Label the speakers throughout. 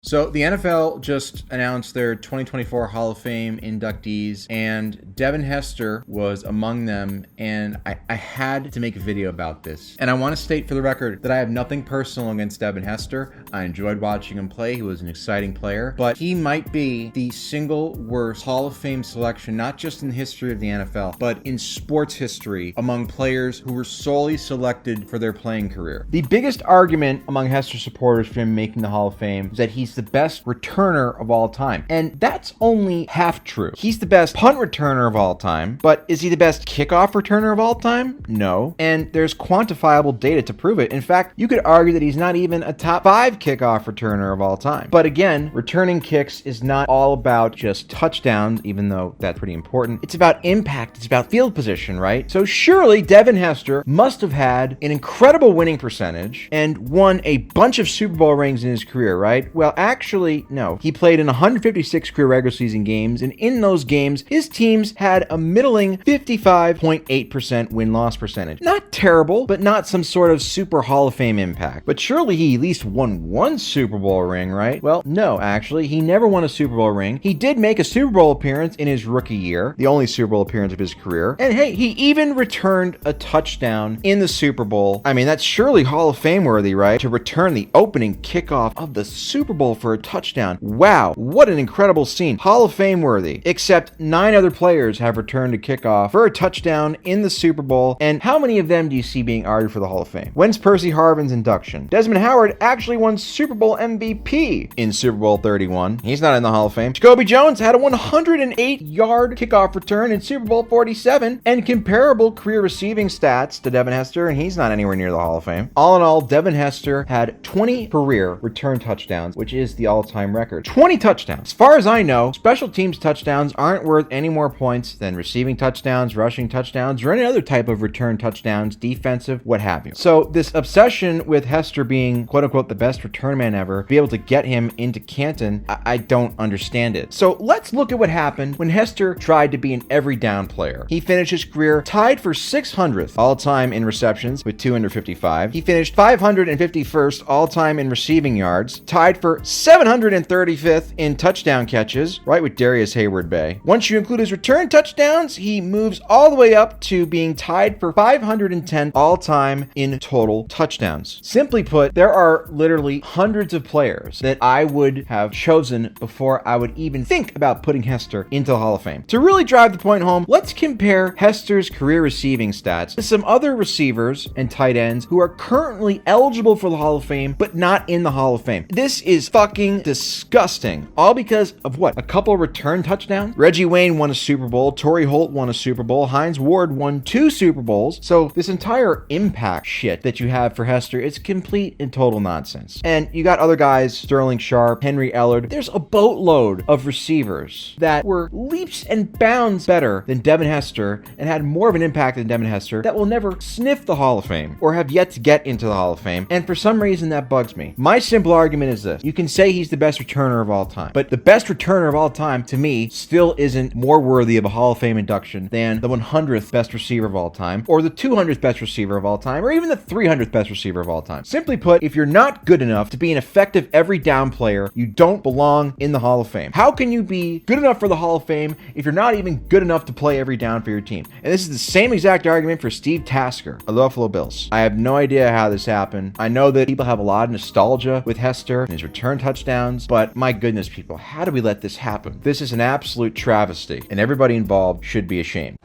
Speaker 1: So the NFL just announced their 2024 Hall of Fame inductees, and Devin Hester was among them, and I had to make a video about this. And I want to state for the record that I have nothing personal against Devin Hester. I enjoyed watching him play. He was an exciting player, but he might be the single worst Hall of Fame selection, not just in the history of the NFL, but in sports history among players who were solely selected for their playing career. The biggest argument among Hester supporters for him making the Hall of Fame is that he's the best returner of all time. And that's only half true. He's the best punt returner of all time, but is he the best kickoff returner of all time? No. And there's quantifiable data to prove it. In fact, you could argue that he's not even a top 5 kickoff returner of all time. But again, returning kicks is not all about just touchdowns, even though that's pretty important. It's about impact. It's about field position, right? So surely Devin Hester must have had an incredible winning percentage and won a bunch of Super Bowl rings in his career, right? Well, actually, no. He played in 156 career regular season games, and in those games, his teams had a middling 55.8% win-loss percentage. Not terrible, but not some sort of super Hall of Fame impact. But surely he at least won one Super Bowl ring, right? Well, no, actually, he never won a Super Bowl ring. He did make a Super Bowl appearance in his rookie year, the only Super Bowl appearance of his career. And hey, he even returned a touchdown in the Super Bowl. I mean, that's surely Hall of Fame worthy, right? To return the opening kickoff of the Super Bowl for a touchdown. Wow, what an incredible scene. Hall of Fame worthy. Except 9 other players have returned a kickoff for a touchdown in the Super Bowl. And how many of them do you see being argued for the Hall of Fame? When's Percy Harvin's induction? Desmond Howard actually won Super Bowl MVP in Super Bowl 31. He's not in the Hall of Fame. Jacoby Jones had a 108-yard kickoff return in Super Bowl 47 and comparable career receiving stats to Devin Hester, and he's not anywhere near the Hall of Fame. All in all, Devin Hester had 20 career return touchdowns, which is the all-time record. 20 touchdowns. As far as I know, special teams touchdowns aren't worth any more points than receiving touchdowns, rushing touchdowns, or any other type of return touchdowns, defensive, what have you. So this obsession with Hester being quote-unquote the best return man ever, be able to get him into Canton, I don't understand it. So let's look at what happened when Hester tried to be an every down player. He finished his career tied for 600th all-time in receptions with 255. He finished 551st all-time in receiving yards, tied for 735th in touchdown catches, right with Darius Hayward-Bay. Once you include his return touchdowns, he moves all the way up to being tied for 510 all-time in total touchdowns. Simply put, there are literally hundreds of players that I would have chosen before I would even think about putting Hester into the Hall of Fame. To really drive the point home, let's compare Hester's career receiving stats to some other receivers and tight ends who are currently eligible for the Hall of Fame, but not in the Hall of Fame. This is fucking disgusting. All because of what? A couple return touchdowns? Reggie Wayne won a Super Bowl. Torrey Holt won a Super Bowl. Hines Ward won 2 Super Bowls. So this entire impact shit that you have for Hester is complete and total nonsense. And you got other guys, Sterling Sharp, Henry Ellard. There's a boatload of receivers that were leaps and bounds better than Devin Hester and had more of an impact than Devin Hester that will never sniff the Hall of Fame or have yet to get into the Hall of Fame. And for some reason that bugs me. My simple argument is this. You can say he's the best returner of all time, but the best returner of all time to me still isn't more worthy of a Hall of Fame induction than the 100th best receiver of all time or the 200th best receiver of all time or even the 300th best receiver of all time. Simply put, if you're not good enough to be an effective every down player, you don't belong in the Hall of Fame. How can you be good enough for the Hall of Fame if you're not even good enough to play every down for your team? And this is the same exact argument for Steve Tasker of the Buffalo Bills. I have no idea how this happened. I know that people have a lot of nostalgia with Hester and his return touchdowns, but my goodness, people, how do we let this happen? This is an absolute travesty, and everybody involved should be ashamed.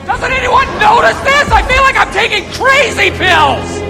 Speaker 2: Doesn't anyone notice this? I feel like I'm taking crazy pills!